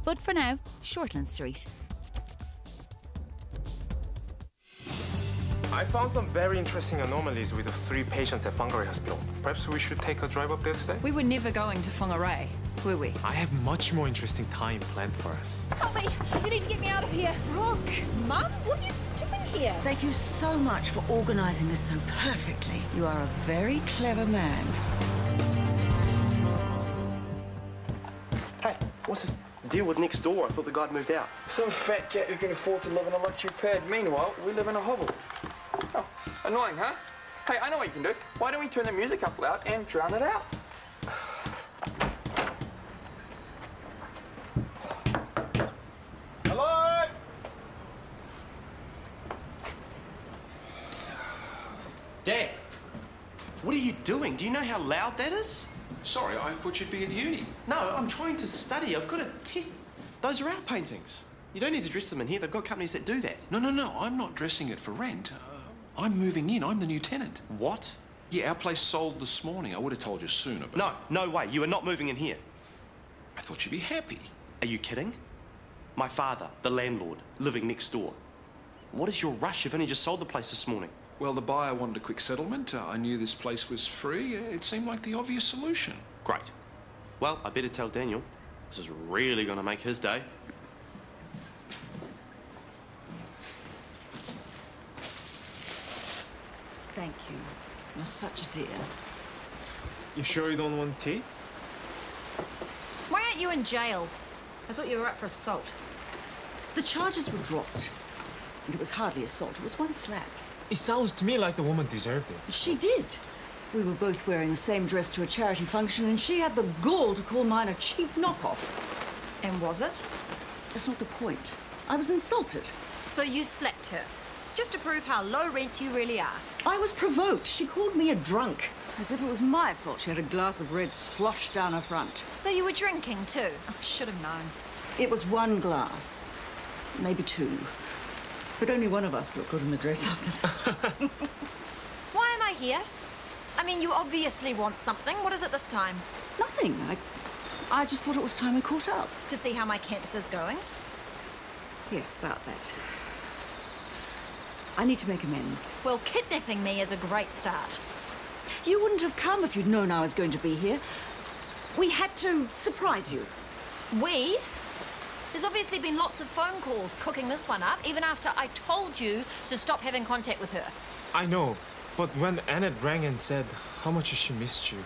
But for now, Shortland Street. I found some very interesting anomalies with the 3 patients at Whangarei Hospital. Perhaps we should take a drive up there today? We were never going to Whangarei, were we? I have much more interesting time planned for us. Help me! You need to get me out of here. Rock! Mum, what are you doing here? Thank you so much for organising this so perfectly. You are a very clever man. Hey, what's this deal with next door? I thought the guy'd moved out. Some fat cat who can afford to live in a luxury pad. Meanwhile, we live in a hovel. Oh, annoying, huh? Hey, I know what you can do. Why don't we turn the music up loud and drown it out? Hello? Dad, what are you doing? Do you know how loud that is? Sorry, I thought you'd be at uni. No, I'm trying to study. I've got to test. Those are our paintings. You don't need to dress them in here. They've got companies that do that. No, I'm not dressing it for rent. I'm moving in. I'm the new tenant. What? Yeah, our place sold this morning. I would have told you sooner, but... No way. You are not moving in here. I thought you'd be happy. Are you kidding? My father, the landlord, living next door. What is your rush? You've only just sold the place this morning. Well, the buyer wanted a quick settlement. I knew this place was free. It seemed like the obvious solution. Great. Well, I better tell Daniel. This is really going to make his day. Thank you. You're such a dear. You sure you don't want tea? Why aren't you in jail? I thought you were up for assault. The charges were dropped. And it was hardly assault. It was one slap. It sounds to me like the woman deserved it. She did. We were both wearing the same dress to a charity function, and she had the gall to call mine a cheap knockoff. And was it? That's not the point. I was insulted. So you slapped her, just to prove how low rent you really are. I was provoked. She called me a drunk, as if it was my fault she had a glass of red sloshed down her front. So you were drinking too? I should have known. It was one glass, maybe 2. But only one of us looked good in the dress after that. Why am I here? I mean, you obviously want something. What is it this time? Nothing. I just thought it was time we caught up. To see how my cancer's going? Yes, about that. I need to make amends. Well, kidnapping me is a great start. You wouldn't have come if you'd known I was going to be here. We had to surprise you. We? There's obviously been lots of phone calls cooking this one up, even after I told you to stop having contact with her. I know, but when Annette rang and said how much she missed you,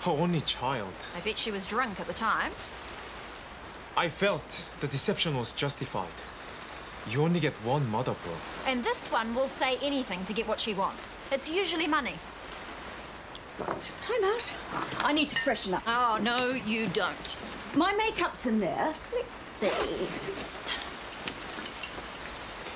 her only child, I bet she was drunk at the time. I felt the deception was justified. You only get one mother, bro. And this one will say anything to get what she wants. It's usually money. Right, time out. I need to freshen up. Oh, no, you don't. My makeup's in there. Let's see.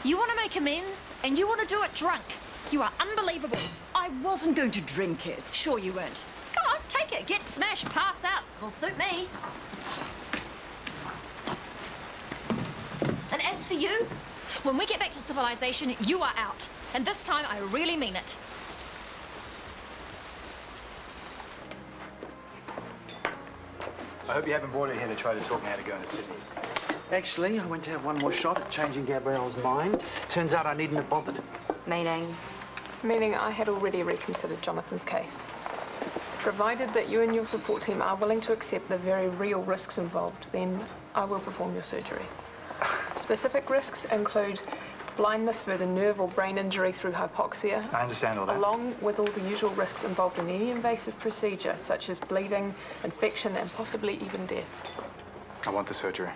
You want to make amends, and you want to do it drunk. You are unbelievable. I wasn't going to drink it. Sure you weren't. Come on, take it. Get smashed, pass out. It'll suit me. And as for you, when we get back to civilization, you are out. And this time, I really mean it. I hope you haven't brought it here to try to talk me how to go into Sydney. Actually, I went to have one more shot at changing Gabrielle's mind. Turns out I needn't have bothered. Meaning? Meaning I had already reconsidered Jonathan's case. Provided that you and your support team are willing to accept the very real risks involved, then I will perform your surgery. Specific risks include blindness, further nerve or brain injury through hypoxia. I understand all that. Along with all the usual risks involved in any invasive procedure, such as bleeding, infection, and possibly even death. I want the surgery.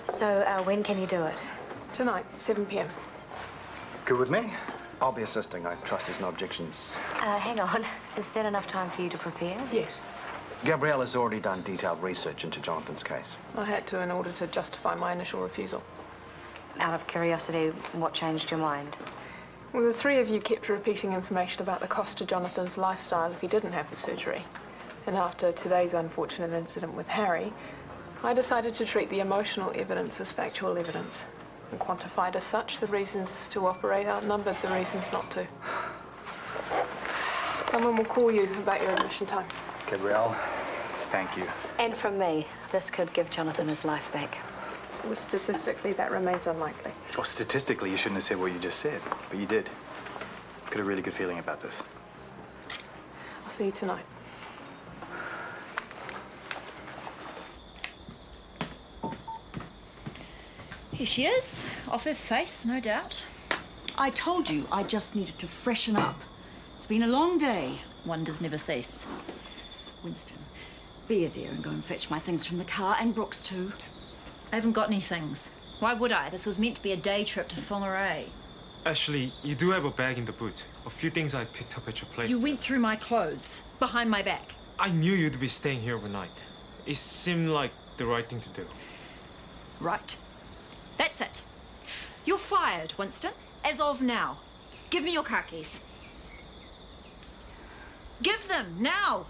So, when can you do it? Tonight, 7 p.m. Good with me. I'll be assisting. I trust there's no objections. Hang on. Is that enough time for you to prepare? Yes. Gabrielle has already done detailed research into Jonathan's case. I had to in order to justify my initial refusal. Out of curiosity, what changed your mind? Well, the 3 of you kept repeating information about the cost to Jonathan's lifestyle if he didn't have the surgery. And after today's unfortunate incident with Harry, I decided to treat the emotional evidence as factual evidence. And quantified as such, the reasons to operate outnumbered the reasons not to. Someone will call you about your admission time. Gabrielle, thank you. And from me, this could give Jonathan his life back. Well, statistically, that remains unlikely. Well, statistically, you shouldn't have said what you just said, but you did. Got a really good feeling about this. I'll see you tonight. Here she is, off her face, no doubt. I told you I just needed to freshen up. It's been a long day. Wonders never cease. Winston, be a dear and go and fetch my things from the car, and Brooks too. I haven't got any things. Why would I? This was meant to be a day trip to Whangarei. Actually, you do have a bag in the boot. A few things I picked up at your place. You went through my clothes, behind my back. I knew you'd be staying here overnight. It seemed like the right thing to do. Right. That's it. You're fired, Winston, as of now. Give me your car keys. Give them, now!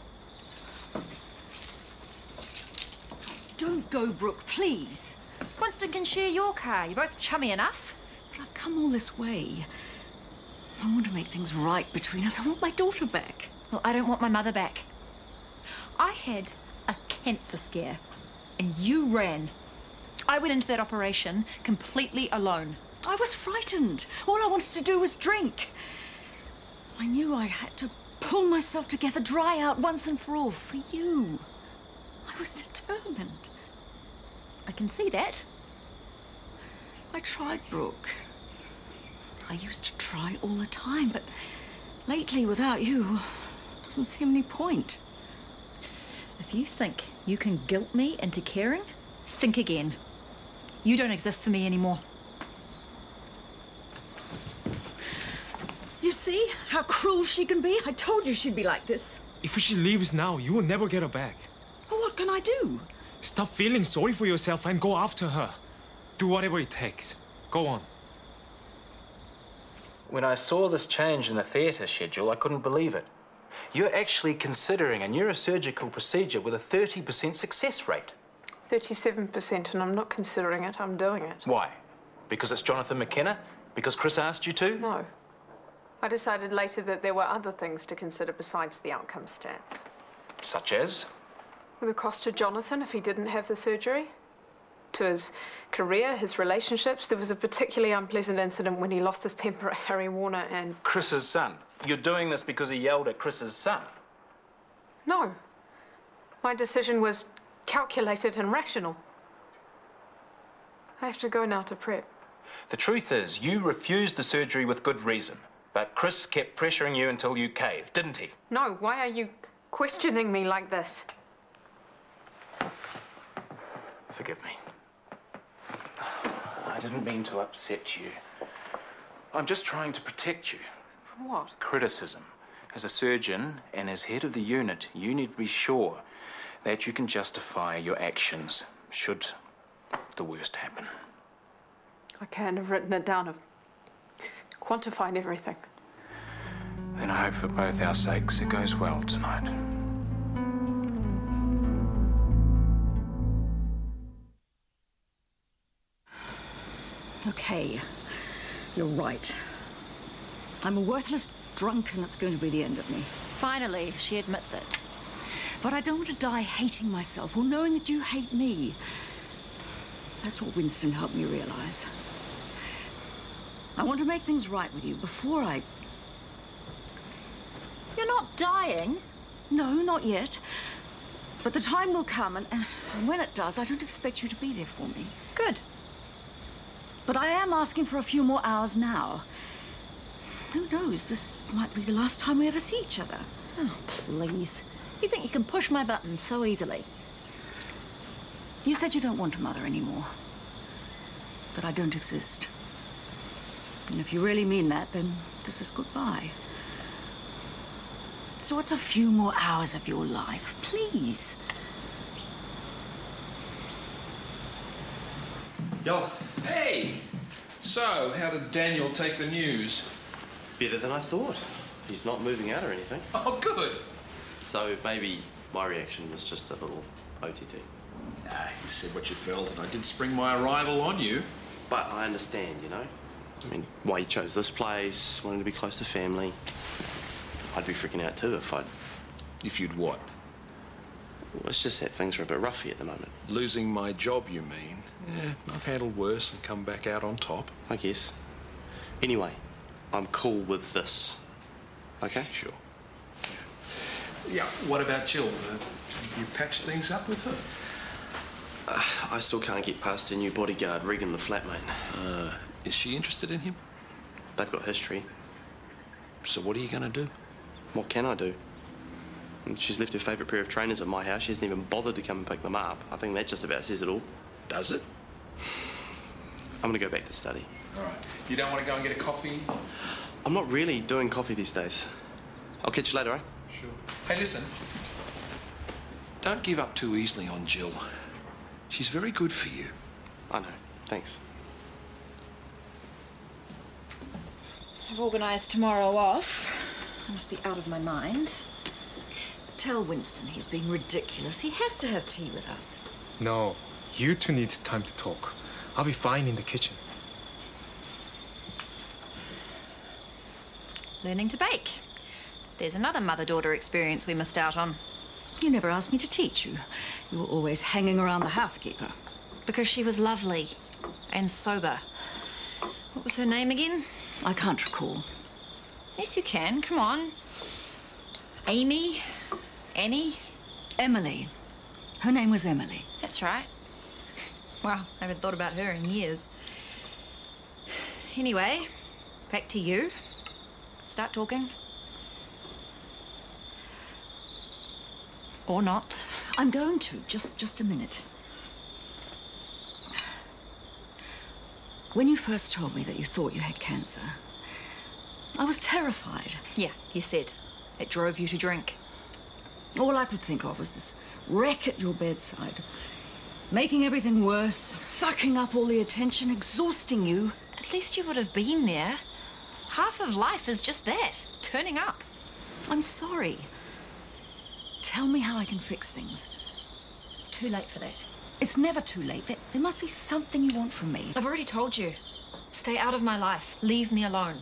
Don't go, Brooke, please. Winston can share your car. You're both chummy enough. But I've come all this way. I want to make things right between us. I want my daughter back. Well, I don't want my mother back. I had a cancer scare, and you ran. I went into that operation completely alone. I was frightened. All I wanted to do was drink. I knew I had to pull myself together, dry out once and for all, for you. I was determined. I can see that. I tried, Brooke. I used to try all the time, but lately, without you, doesn't seem any point. If you think you can guilt me into caring, think again. You don't exist for me anymore. You see how cruel she can be? I told you she'd be like this. If she leaves now, you will never get her back. Well, what can I do? Stop feeling sorry for yourself and go after her. Do whatever it takes. Go on. When I saw this change in the theatre schedule, I couldn't believe it. You're actually considering a neurosurgical procedure with a 30% success rate. 37%, and I'm not considering it, I'm doing it. Why? Because it's Jonathan McKenna? Because Chris asked you to? No. I decided later that there were other things to consider besides the outcome stats. Such as? The cost to Jonathan if he didn't have the surgery. To his career, his relationships. There was a particularly unpleasant incident when he lost his temper at Harry Warner and... Chris's son. You're doing this because he yelled at Chris's son? No. My decision was calculated and rational. I have to go now to prep. The truth is, you refused the surgery with good reason. But Chris kept pressuring you until you caved, didn't he? No, why are you questioning me like this? Forgive me. I didn't mean to upset you. I'm just trying to protect you. From what? Criticism. As a surgeon and as head of the unit, you need to be sure that you can justify your actions should the worst happen. I can't have written it down. I've quantified everything. Then I hope for both our sakes it goes well tonight. Okay, you're right. I'm a worthless drunk, and it's going to be the end of me. Finally, she admits it. But I don't want to die hating myself or knowing that you hate me. That's what Winston helped me realize. I want to make things right with you before I... You're not dying. No, not yet. But the time will come, and when it does, I don't expect you to be there for me. Good. But I am asking for a few more hours now. Who knows? This might be the last time we ever see each other. Oh, please. You think you can push my buttons so easily? You said you don't want a mother anymore. That I don't exist. And if you really mean that, then this is goodbye. So what's a few more hours of your life, please? Yo. Hey! So, how did Daniel take the news? Better than I thought. He's not moving out or anything. Oh, good. So maybe my reaction was just a little OTT. Nah, you said what you felt, and I did spring my arrival on you. But I understand, you know? I mean, why you chose this place, wanting to be close to family. I'd be freaking out too if I'd... If you'd what? Well, it's just that things are a bit roughy at the moment. Losing my job, you mean? Yeah, I've handled worse and come back out on top. I guess. Anyway, I'm cool with this. Okay? Sure. Yeah, what about Jill? You patched things up with her? I still can't get past her new bodyguard, Regan the flatmate. Is she interested in him? They've got history. So what are you going to do? What can I do? She's left her favourite pair of trainers at my house. She hasn't even bothered to come and pick them up. I think that just about says it all. Does it? I'm going to go back to study. All right. You don't want to go and get a coffee? I'm not really doing coffee these days. I'll catch you later, eh? Sure. Hey, listen. Don't give up too easily on Jill. She's very good for you. I know. Thanks. I've organised tomorrow off. I must be out of my mind. Tell Winston he's being ridiculous. He has to have tea with us. No, you two need time to talk. I'll be fine in the kitchen. Learning to bake. There's another mother-daughter experience we missed out on. You never asked me to teach you. You were always hanging around the housekeeper. Because she was lovely and sober. What was her name again? I can't recall. Yes, you can. Come on. Amy? Annie? Emily. Her name was Emily. That's right. Wow, I haven't thought about her in years. Anyway, back to you. Start talking. Or not. I'm going to. Just a minute. When you first told me that you thought you had cancer, I was terrified. Yeah, you said. It drove you to drink. All I could think of was this wreck at your bedside, making everything worse, sucking up all the attention, exhausting you. At least you would have been there. Half of life is just that, turning up. I'm sorry. Tell me how I can fix things. It's too late for that. It's never too late. There must be something you want from me. I've already told you. Stay out of my life. Leave me alone.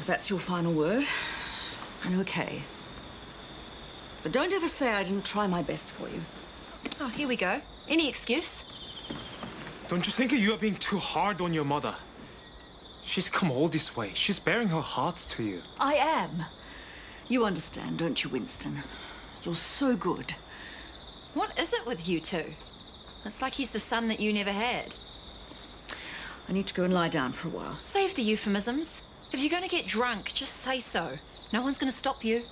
If that's your final word, then okay. But don't ever say I didn't try my best for you. Oh, here we go. Any excuse? Don't you think you are being too hard on your mother? She's come all this way. She's bearing her heart to you. I am. You understand, don't you, Winston? You're so good. What is it with you two? It's like he's the son that you never had. I need to go and lie down for a while. Save the euphemisms. If you're going to get drunk, just say so. No one's going to stop you.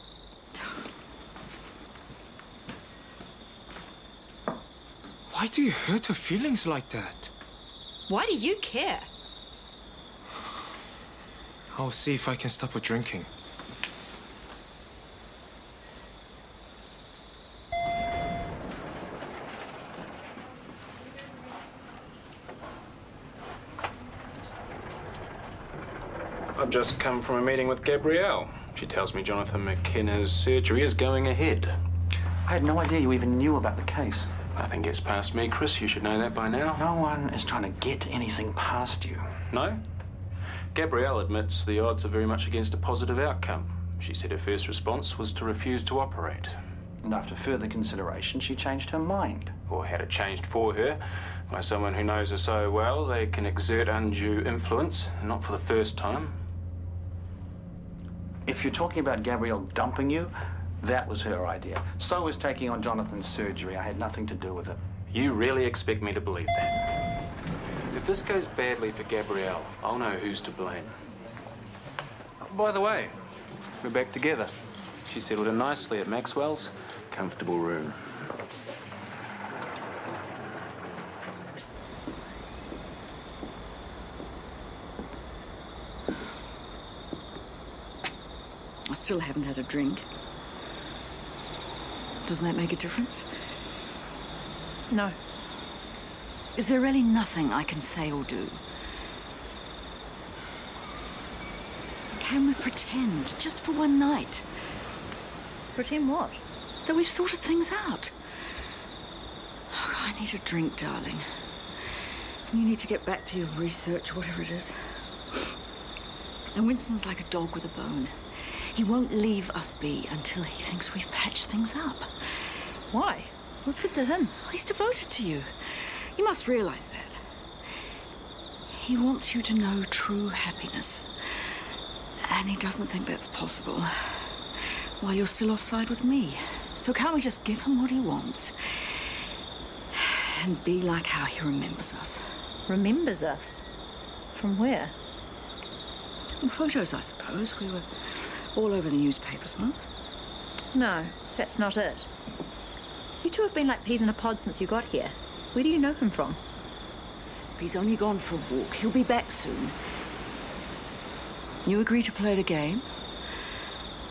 Why do you hurt her feelings like that? Why do you care? I'll see if I can stop her drinking. I've just come from a meeting with Gabrielle. She tells me Jonathan McKenna's surgery is going ahead. I had no idea you even knew about the case. Nothing gets past me, Chris. You should know that by now. No one is trying to get anything past you. No? Gabrielle admits the odds are very much against a positive outcome. She said her first response was to refuse to operate. And after further consideration, she changed her mind. Or had it changed for her by someone who knows her so well they can exert undue influence, not for the first time. If you're talking about Gabrielle dumping you, that was her idea. So was taking on Jonathan's surgery. I had nothing to do with it. You really expect me to believe that? If this goes badly for Gabrielle, I'll know who's to blame. By the way, we're back together. She settled in nicely at Maxwell's. Comfortable room. I still haven't had a drink. Doesn't that make a difference? No. Is there really nothing I can say or do? Can we pretend, just for one night? Pretend what? That we've sorted things out. Oh, I need a drink, darling. And you need to get back to your research, whatever it is. And Winston's like a dog with a bone. He won't leave us be until he thinks we've patched things up. Why? What's it to him? He's devoted to you. You must realize that. He wants you to know true happiness. And he doesn't think that's possible while you're still offside with me. So can't we just give him what he wants and be like how he remembers us? Remembers us? From where? Well, photos, I suppose. We were all over the newspapers once. No, that's not it. You two have been like peas in a pod since you got here. Where do you know him from? He's only gone for a walk. He'll be back soon. You agree to play the game?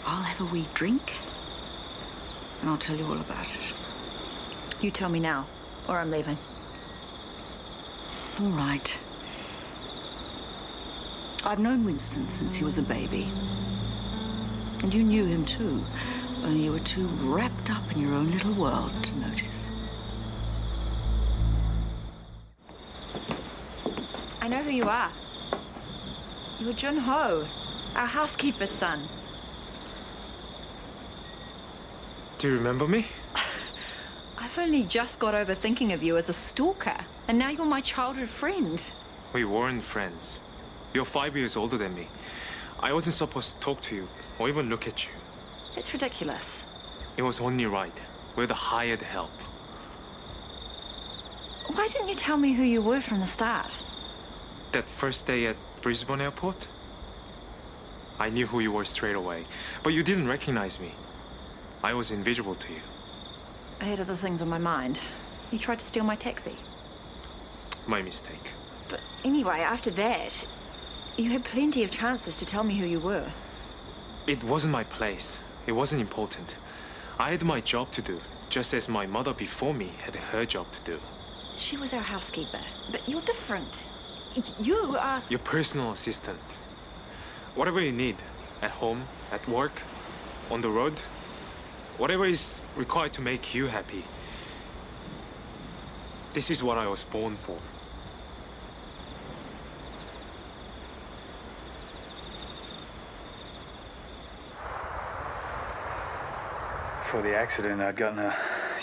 I'll have a wee drink, and I'll tell you all about it. You tell me now, or I'm leaving. All right. I've known Winston since he was a baby. And you knew him too, only you were too wrapped up in your own little world to notice. I know who you are. You were Jun-ho, our housekeeper's son. Do you remember me? I've only just got over thinking of you as a stalker, and now you're my childhood friend. We weren't friends. You're 5 years older than me. I wasn't supposed to talk to you or even look at you. It's ridiculous. It was only right. We're the hired help. Why didn't you tell me who you were from the start? That first day at Brisbane airport? I knew who you were straight away, but you didn't recognize me. I was invisible to you. I had other things on my mind. You tried to steal my taxi. My mistake. But anyway, after that, you had plenty of chances to tell me who you were. It wasn't my place. It wasn't important. I had my job to do, just as my mother before me had her job to do. She was our housekeeper, but you're different. You are... Your personal assistant. Whatever you need, at home, at work, on the road, whatever is required to make you happy. This is what I was born for. Before the accident, I'd gotten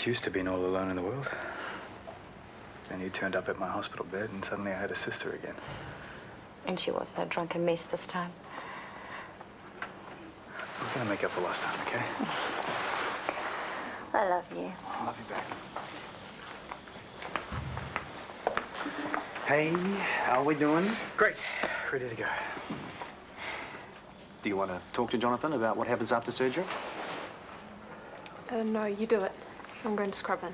used to being all alone in the world. Then you turned up at my hospital bed, and suddenly I had a sister again. And she wasn't a drunken mess this time. We're gonna make up for lost time, okay? I love you. I love you back. Hey, how are we doing? Great. Ready to go. Do you want to talk to Jonathan about what happens after surgery? No, you do it. I'm going to scrub in.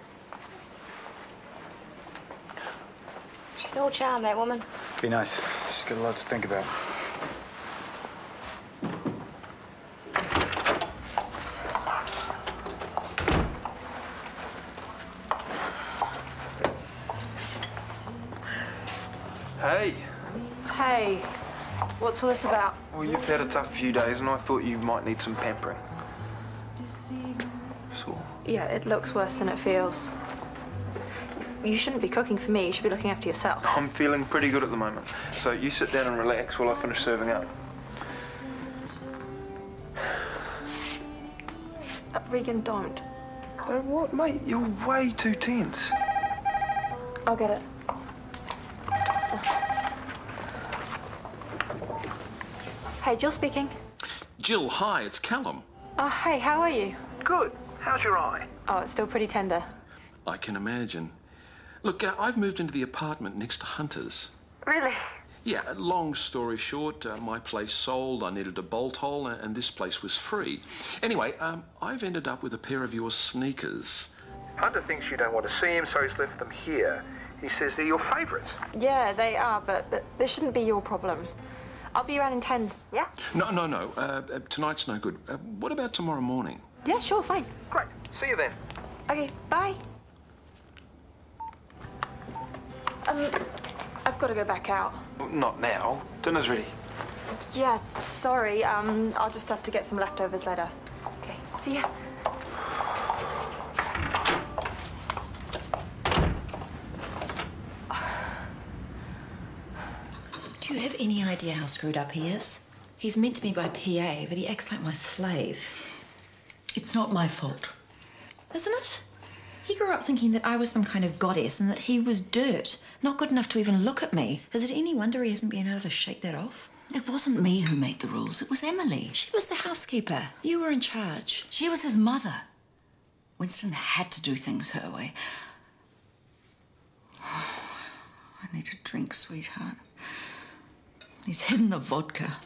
She's all charm, that woman. Be nice. She's got a lot to think about. Hey. Hey, what's all this about? Well, you've had a tough few days, and I thought you might need some pampering. So? Yeah, it looks worse than it feels. You shouldn't be cooking for me. You should be looking after yourself. I'm feeling pretty good at the moment. So you sit down and relax while I finish serving up. Regan, don't. What, mate? You're way too tense. I'll get it. Hey, Jill speaking. Jill, hi, it's Callum. Oh, hey, how are you? Good. How's your eye? Oh, it's still pretty tender. I can imagine. Look, I've moved into the apartment next to Hunter's. Really? Yeah, long story short, my place sold, I needed a bolt hole, and this place was free. Anyway, I've ended up with a pair of your sneakers. Hunter thinks you don't want to see him, so he's left them here. He says they're your favourites. Yeah, they are, but this shouldn't be your problem. I'll be around in 10, yeah? No. Tonight's no good. What about tomorrow morning? Yeah, sure, fine. Great. See you then. Okay, bye. I've got to go back out. Not now. Dinner's ready. Yeah, sorry. I'll just have to get some leftovers later. Okay, see ya. Do you have any idea how screwed up he is? He's meant to be my PA, but he acts like my slave. It's not my fault. Isn't it? He grew up thinking that I was some kind of goddess and that he was dirt, not good enough to even look at me. Is it any wonder he hasn't been able to shake that off? It wasn't me who made the rules, it was Emily. She was the housekeeper. You were in charge. She was his mother. Winston had to do things her way. I need a drink, sweetheart. He's hidden the vodka.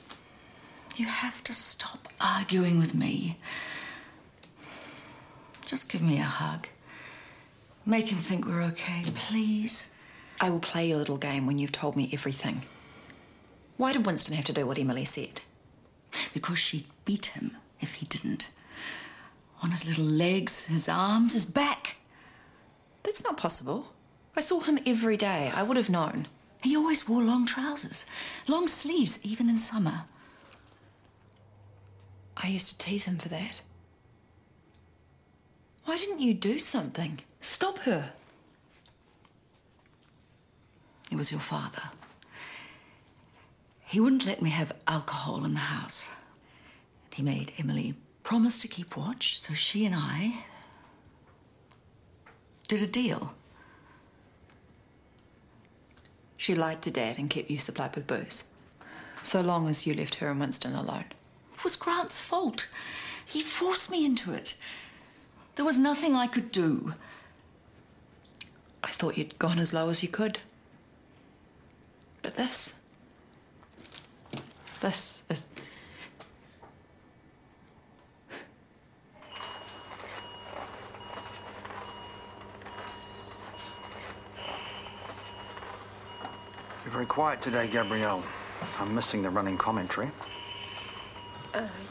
You have to stop arguing with me. Just give me a hug. Make him think we're okay, please. I will play your little game when you've told me everything. Why did Winston have to do what Emily said? Because she'd beat him if he didn't. On his little legs, his arms, his back. That's not possible. I saw him every day. I would have known. He always wore long trousers, long sleeves, even in summer. I used to tease him for that. Why didn't you do something? Stop her. It was your father. He wouldn't let me have alcohol in the house. He made Emily promise to keep watch, so she and I did a deal. She lied to Dad and kept you supplied with booze. So long as you left her and Winston alone. It was Grant's fault. He forced me into it. There was nothing I could do. I thought you'd gone as low as you could. But this is... You're very quiet today, Gabrielle. I'm missing the running commentary.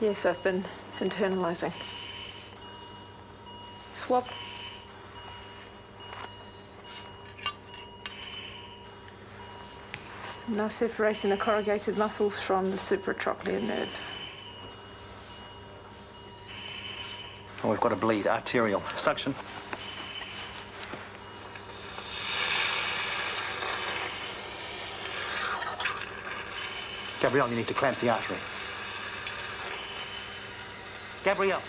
Yes, I've been internalising. Swab. Now separating the corrugated muscles from the supratrochlear nerve. Oh, we've got a bleed, arterial. Suction. Gabrielle, you need to clamp the artery. Gabrielle.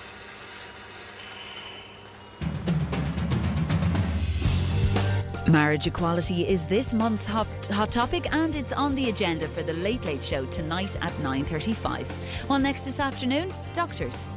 Marriage equality is this month's hot topic, and it's on the agenda for the Late Late Show tonight at 9:35. Well, next this afternoon, doctors.